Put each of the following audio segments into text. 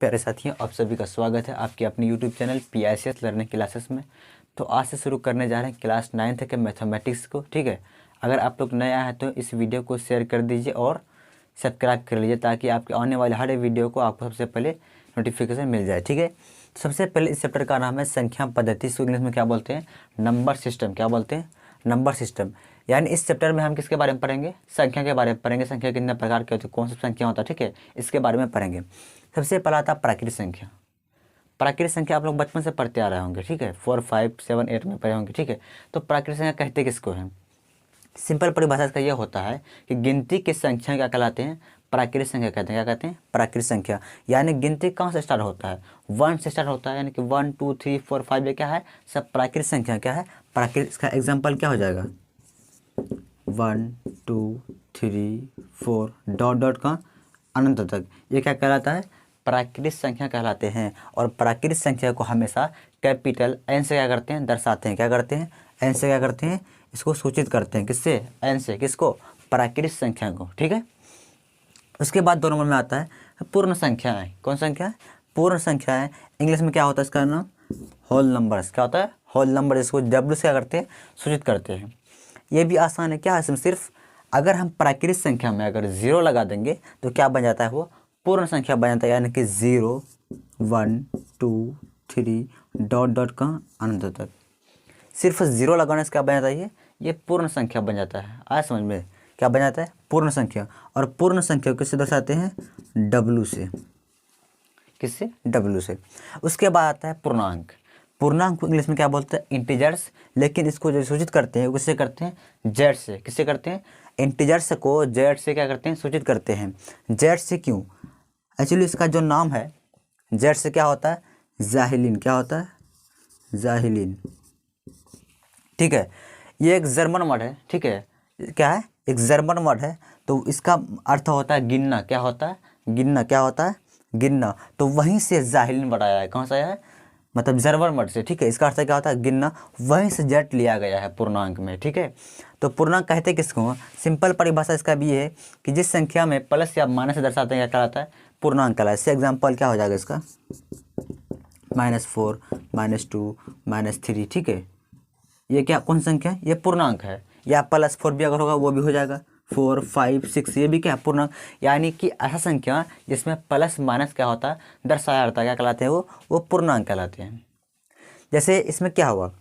प्यारे साथियों, आप सभी का स्वागत है आपके अपने YouTube channel PICS learning classes में। तो आज से शुरू करने जा रहे हैं क्लास 9th के मैथमेटिक्स को। ठीक है, अगर आप लोग नए आए हैं तो इस वीडियो को शेयर कर दीजिए और सब्सक्राइब कर लीजिए ताकि आपके आने वाले हर वीडियो को आपको सबसे पहले नोटिफिकेशन मिल जाए। ठीक है, सबसे पहले इस चैप्टर का नाम है संख्या पद्धति। इसको इंग्लिश में क्या बोलते हैं? Number system. क्या बोलते हैं? Number system. यानी इस चैप्टर में हम किसके बारे में पढ़ेंगे? संख्या के बारे में पढ़ेंगे। संख्या कितने प्रकार के होते हैं, कौन सा संख्या होता है, ठीक है, इसके बारे में पढ़ेंगे। सबसे पहला आता प्राकृतिक संख्या। प्राकृतिक संख्या आप लोग बचपन से पढ़ते आ रहे होंगे, ठीक है, 4, 5, 7, 8 में पढ़े होंगे। ठीक है, तो प्राकृतिक संख्या कहते किसको हैं? सिंपल परिभाषा इसका यह होता है कि गिनती की संख्या क्या कहलाते हैं? प्राकृतिक संख्या कहते हैं। क्या कहते हैं? प्राकृतिक संख्या। यानी गिनती कहाँ से स्टार्ट होता है? 1 से स्टार्ट होता है, यानी कि 1, 2, 3, 4, 5 ये क्या है? सब प्राकृतिक संख्या। क्या है? प्राकृतिक। इसका एग्जाम्पल क्या हो जाएगा? 1, 2, 3, 4 डॉट डॉट का अनंत तक, ये क्या कहलाता है? प्राकृतिक संख्या कहलाते हैं। और प्राकृतिक संख्या को हमेशा कैपिटल एन से क्या करते हैं? दर्शाते हैं। क्या करते हैं? एन से क्या करते हैं? इसको सूचित करते हैं। किससे? एन से। किसको? प्राकृतिक संख्या को। ठीक है, उसके बाद 2 नंबर में आता है पूर्ण संख्याएं। कौन संख्या है? पूर्ण संख्याएं। इंग्लिश में क्या होता है इसका नाम? Whole numbers. क्या होता है? Whole number. इसको डब्ल्यू से क्या करते हैं? सूचित करते हैं। ये भी आसान है। क्या है इसमें? सिर्फ अगर हम प्राकृतिक संख्या में अगर 0 लगा देंगे तो क्या बन जाता है? वो पूर्ण संख्या बन जाता है। यानी कि 0, 1, 2, 3 डॉट डॉट का अनंत तक। सिर्फ 0 लगाने से क्या बन जाता है? ये पूर्ण संख्या बन जाता है। आया समझ में? क्या बन जाता है? पूर्ण संख्या। और पूर्ण संख्या को किससे दर्शाते हैं? W से। किससे? W से। उसके बाद आता है पूर्णांक। पूर्णांक को इंग्लिश में क्या बोलते हैं? इंटीजर्स। लेकिन इसको जो सूचित करते हैं वो किससे करते हैं? जेड से। किससे करते हैं? इंटीजर्स को जेड से क्या करते हैं? सूचित करते हैं। जेड से क्यों? एक्चुअली इसका जो नाम है जेड से क्या होता है? जाहिलिन। क्या होता है? जाहिलिन। ठीक है, ये एक जर्मन वर्ड है। ठीक है, क्या है? एक जर्मन वर्ड है। तो इसका अर्थ होता है गिनना। क्या होता है? गिनना। क्या होता है? गिनना। तो वहीं से जाहिलिन वर्ड आया है। कहाँ से आया है? मतलब जर्मन वर्ड से। ठीक है, इसका अर्थ क्या होता है? गिनना। वहीं से जेड लिया गया है पूर्णांक में। ठीक है, तो पूर्णांक कहते किसको? सिंपल परिभाषा इसका भी है कि जिस संख्या में प्लस या माइनस से दर्शाते हैं क्या कहलाता है? पूर्णांक कहलाता है। इससे एग्जाम्पल क्या हो जाएगा इसका? -4, -2, -3। ठीक है, ये क्या कौन संख्या है? ये पूर्णांक है। या +4 भी अगर होगा वो भी हो जाएगा। 4, 5, 6 ये भी क्या है? पूर्णांक। यानी कि ऐसा संख्या जिसमें प्लस माइनस क्या होता है? दर्शाया जाता है। क्या कहलाते हैं? वो पूर्णांक कहलाते हैं। जैसे इसमें क्या हुआ?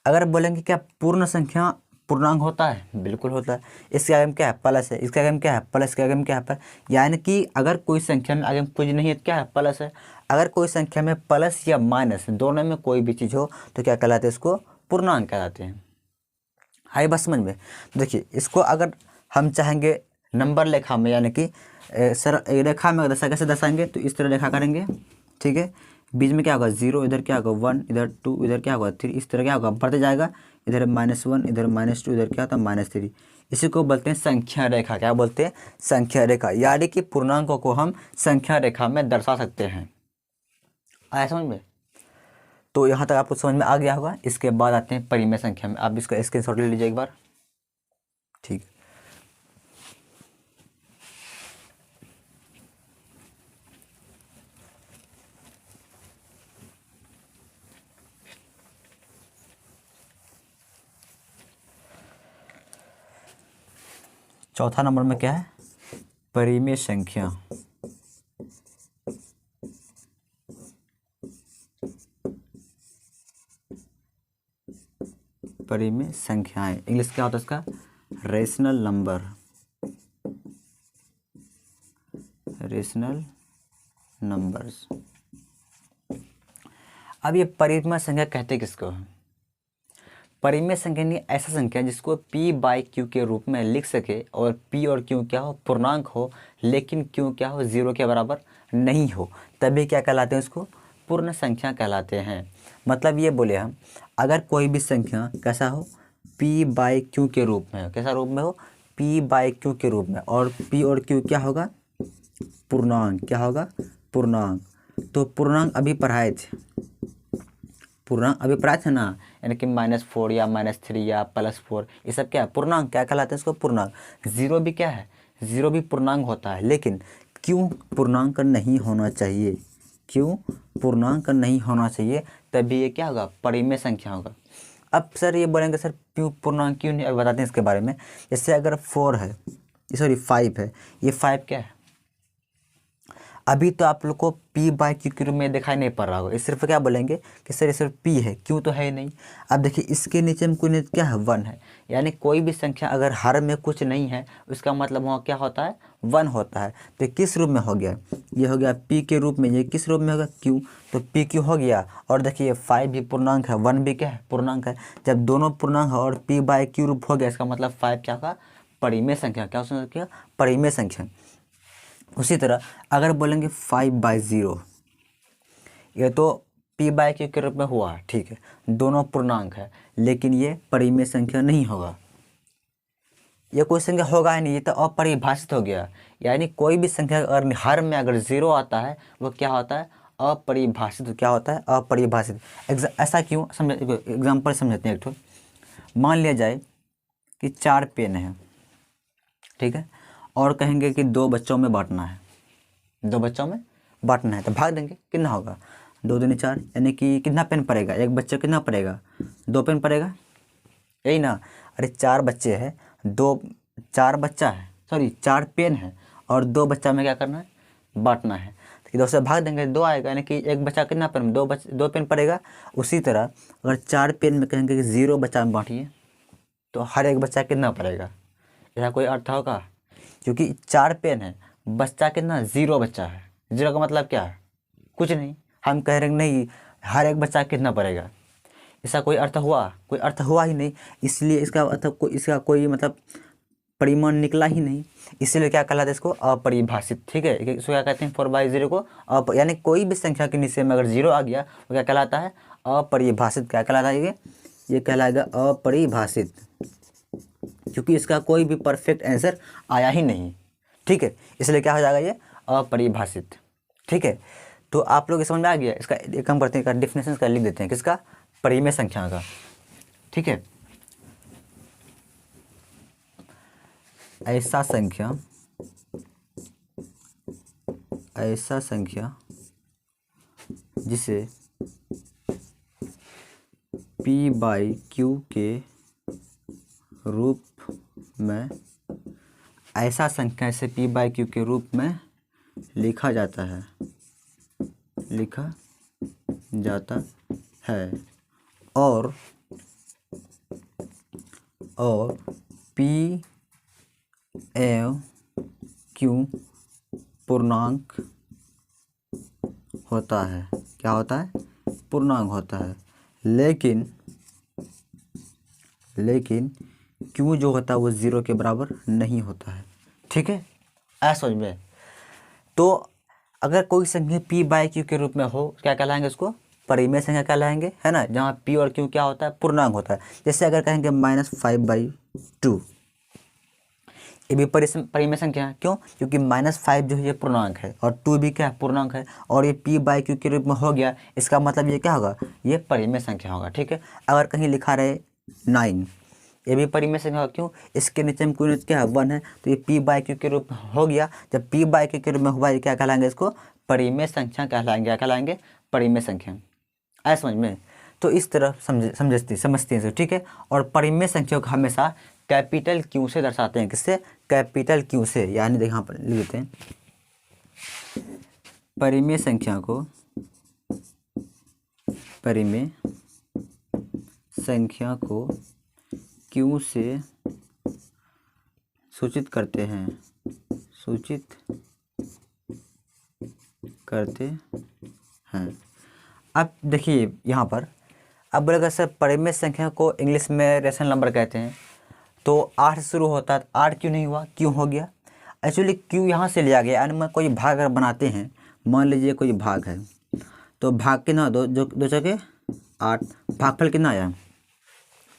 अगर बोलेंगे क्या पूर्ण संख्या पूर्णांक होता है? बिल्कुल होता है। इसके आगे में क्या है? प्लस है। इसके आगे में क्या है? प्लस। के आगे में क्या है? प्लस। यानी कि अगर कोई संख्या में आगे में कुछ नहीं है तो क्या है? प्लस है। अगर कोई संख्या में प्लस या माइनस दोनों में कोई भी चीज़ हो तो क्या कहलाते हैं? इसको पूर्णांक कहलाते हैं। हाई बस समझ में? देखिए, इसको अगर हम चाहेंगे नंबर रेखा में, यानी कि सर रेखा में दर्शा कैसे दर्शाएंगे? तो इस तरह रेखा करेंगे। ठीक है, बीच में क्या होगा? 0, इधर क्या होगा? 1, इधर 2, इधर क्या होगा? 3। इस तरह क्या होगा? बढ़ते जाएगा। इधर -1, इधर -2, इधर क्या होता है? -3। इसी को बोलते हैं संख्या रेखा। क्या बोलते हैं? संख्या रेखा। यानी कि पूर्णांकों को हम संख्या रेखा में दर्शा सकते हैं। आया समझ में? तो यहाँ तक आपको समझ में आ गया होगा। इसके बाद आते हैं परिमेय संख्या में। आप इसका स्क्रीनशॉट ले लीजिए एक बार। ठीक, चौथा नंबर में क्या है? परिमेय संख्या। परिमेय संख्याएं। इंग्लिश क्या होता है इसका? Rational number. Rational numbers. अब ये परिमेय संख्या कहते किसको है? परिमेय संख्या नहीं ऐसा संख्या जिसको P/Q के रूप में लिख सके और P और Q क्या हो? पूर्णांक हो, लेकिन Q क्या हो? 0 के बराबर नहीं हो, तभी क्या कहलाते हैं? उसको पूर्ण संख्या कहलाते हैं। मतलब ये बोले हम, अगर कोई भी संख्या कैसा हो? P/Q के रूप में हो। कैसा रूप में हो? P/Q के रूप में। और P और Q क्या होगा? पूर्णांक। क्या होगा? पूर्णांक। तो पूर्णांक अभी पढ़ाए थे। पूर्णांक अभी पढ़ाए थे ना, यानी कि -4 या -3 या +4 ये सब क्या है? पूर्णांक। क्या कहलाते हैं इसको? पूर्णांक। 0 भी क्या है? 0 भी पूर्णांक होता है, लेकिन क्यों पूर्णांक नहीं होना चाहिए? क्यों पूर्णांक नहीं होना चाहिए, तभी ये क्या होगा, परिमेय संख्या होगा। अब सर ये बोलेंगे सर क्यों पूर्णांक क्यों नहीं, अब बताते हैं इसके बारे में। जैसे अगर 4 है, सॉरी 5 है, ये 5 क्या है, अभी तो आप लोग को p/q के रूप में दिखाई नहीं पड़ रहा होगा। इस सिर्फ क्या बोलेंगे कि सर ये सिर्फ p है, क्यों तो है ही नहीं। अब देखिए इसके नीचे में कोई नहीं, क्या है 1 है, यानी कोई भी संख्या अगर हर में कुछ नहीं है उसका मतलब वहाँ क्या होता है, 1 होता है। तो ये किस रूप में हो गया, ये हो गया p के रूप में, ये किस रूप में होगा, q, तो p/q हो गया। और देखिए 5 भी पूर्णांक है, 1 भी क्या है, पूर्णांक है। जब दोनों पूर्णांक है और p/q रूप हो गया, इसका मतलब 5 क्या होगा, परिमेय संख्या। क्या उसने किया, परिमेय संख्या। उसी तरह अगर बोलेंगे 5/0, ये तो p/q के रूप में हुआ, ठीक है, दोनों पूर्णांक है, लेकिन ये परिमेय संख्या नहीं होगा, ये कोई संख्या होगा ही नहीं, ये तो अपरिभाषित हो गया। यानी कोई भी संख्या अगर हर में अगर 0 आता है वो क्या होता है, अपरिभाषित। क्या होता है, अपरिभाषित। ऐसा क्यों, समझ, एग्जाम्पल समझते हैं एक तो। मान लिया जाए कि 4 पेन है, ठीक है, और कहेंगे कि 2 बच्चों में बांटना है, 2 बच्चों में बांटना है, तो भाग देंगे, कितना होगा, 2 दूनी 4, यानी कि कितना पेन पड़ेगा, एक बच्चे को कितना पड़ेगा, 2 पेन पड़ेगा, यही ना। अरे 4 बच्चे हैं, 4 बच्चा है, सॉरी 4 पेन है, और 2 बच्चा में क्या करना है, बांटना है, तो 2 से भाग देंगे, 2 आएगा, यानी कि एक बच्चा कितना पेन, 2 पेन पड़ेगा। उसी तरह अगर 4 पेन में कहेंगे कि 0 बच्चा में बांटिए, तो हर एक बच्चा कितना पड़ेगा, ऐसा कोई अर्थ होगा, क्योंकि 4 पेन है, बच्चा कितना, 0 बच्चा है। 0 का मतलब क्या है, कुछ नहीं। हम कह रहे हैं नहीं हर एक बच्चा कितना पड़ेगा, इसका कोई अर्थ हुआ, कोई अर्थ हुआ ही नहीं। इसलिए इसका अर्थ इसका कोई मतलब परिमाण निकला ही नहीं, इसलिए क्या कहलाता है इसको, अपरिभाषित। ठीक है, इसको क्या कहते हैं, 4/0 को यानी कोई भी संख्या के नीचे में अगर 0 आ गया वो क्या कहलाता है, अपरिभाषित। क्या कहलाता है ये कहलाएगा अपरिभाषित, क्योंकि इसका कोई भी परफेक्ट आंसर आया ही नहीं। ठीक है, इसलिए क्या हो जाएगा, ये अपरिभाषित। ठीक है, तो आप लोग समझ में आ गया। इसका एक काम करते हैं, डिफिनेशन का लिख देते हैं, किसका, परिमेय संख्या का। ठीक है, ऐसा संख्या जिसे p/q के रूप में, ऐसा संख्या से p/q के रूप में लिखा जाता है और p एवं q पूर्णांक होता है। क्या होता है, पूर्णांक होता है, लेकिन q जो होता है वो 0 के बराबर नहीं होता है। ठीक है, ऐसा समझ में। तो अगर कोई संख्या p/q के रूप में हो, क्या कहलाएंगे उसको, परिमेय संख्या कहलाएंगे, है ना, जहाँ p और q क्या होता है, पूर्णांक होता है। जैसे अगर कहेंगे -5/2, ये भी परिमेय संख्या है। क्यों, क्योंकि -5 जो है ये पूर्णांक है और 2 भी क्या है, पूर्णांक है, और ये p/q के रूप में हो गया, इसका मतलब ये क्या होगा, ये परिमेय संख्या होगा। ठीक है, अगर कहीं लिखा रहे 9, ये भी परिमेय संख्या होगा। क्यों, इसके नीचे में कोई क्या है, 1 है, तो ये p/q के रूप में हो गया। जब p/q के रूप में हुआ, ये क्या कहलाएंगे, इसको परिमेय संख्या कहलाएंगे। क्या कहलाएंगे, परिमेय संख्या। आया समझ में। तो इस तरह समझते हैं। ठीक है, और परिमेय संख्या को हमेशा कैपिटल Q से दर्शाते हैं। किससे, कैपिटल Q से। यानी देखो यहाँ पर लिख देते हैं, परिमेय संख्या को Q से सूचित करते हैं। अब देखिए यहाँ पर, अब बोलेगा सर परिमेय संख्या को इंग्लिश में रेशनल नंबर कहते हैं, तो 8 से शुरू होता है, 8 क्यों नहीं हुआ, क्यों हो गया, एक्चुअली क्यों यहाँ से लिया गया। यानी मैं कोई भाग अगर बनाते हैं, मान लीजिए कोई भाग है, तो भाग कितना, दो चौके 8, भागफल कितना आया,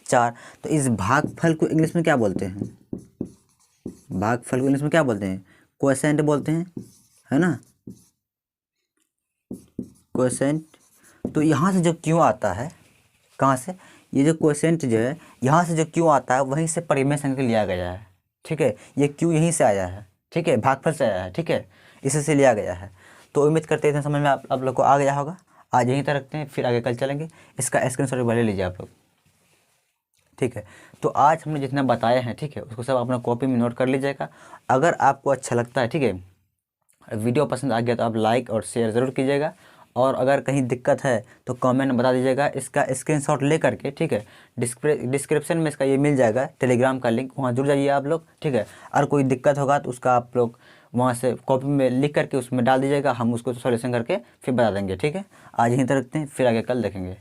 4। तो इस भागफल को इंग्लिश में क्या बोलते हैं, भागफल को इंग्लिश में क्या बोलते हैं, कोएफिशिएंट बोलते हैं, है ना, कोएफिशिएंट। तो यहाँ से जो क्यों आता है, कहाँ से, ये जो कोएफिशिएंट जो है, यहाँ से जो क्यों आता है वहीं से परिमेय संख्या लिया गया है। ठीक है, ये क्यों यहीं से आया है। ठीक है, भागफल से आया है। ठीक है, इसी से लिया गया है। तो उम्मीद करते हैं इतना समझ में आप लोग को आ गया होगा। आज यहीं तक रखते हैं, फिर आगे कल चलेंगे। इसका स्क्रीनशॉट भले लीजिए आप लोग, ठीक है। तो आज हमने जितना बताया है, ठीक है, उसको सब अपना कॉपी में नोट कर लीजिएगा। अगर आपको अच्छा लगता है, ठीक है, वीडियो पसंद आ गया तो आप लाइक और शेयर ज़रूर कीजिएगा। और अगर कहीं दिक्कत है तो कमेंट में बता दीजिएगा, इसका स्क्रीनशॉट ले करके, ठीक है। डिस्क्रिप्शन में इसका ये मिल जाएगा टेलीग्राम का लिंक, वहाँ जुड़ जाइए आप लोग, ठीक है। और कोई दिक्कत होगा तो उसका आप लोग वहाँ से कॉपी में लिख करके उसमें डाल दीजिएगा, हम उसको सॉल्यूशन करके फिर बता देंगे, ठीक है। आज यहीं तक रखते हैं, फिर आगे कल देखेंगे।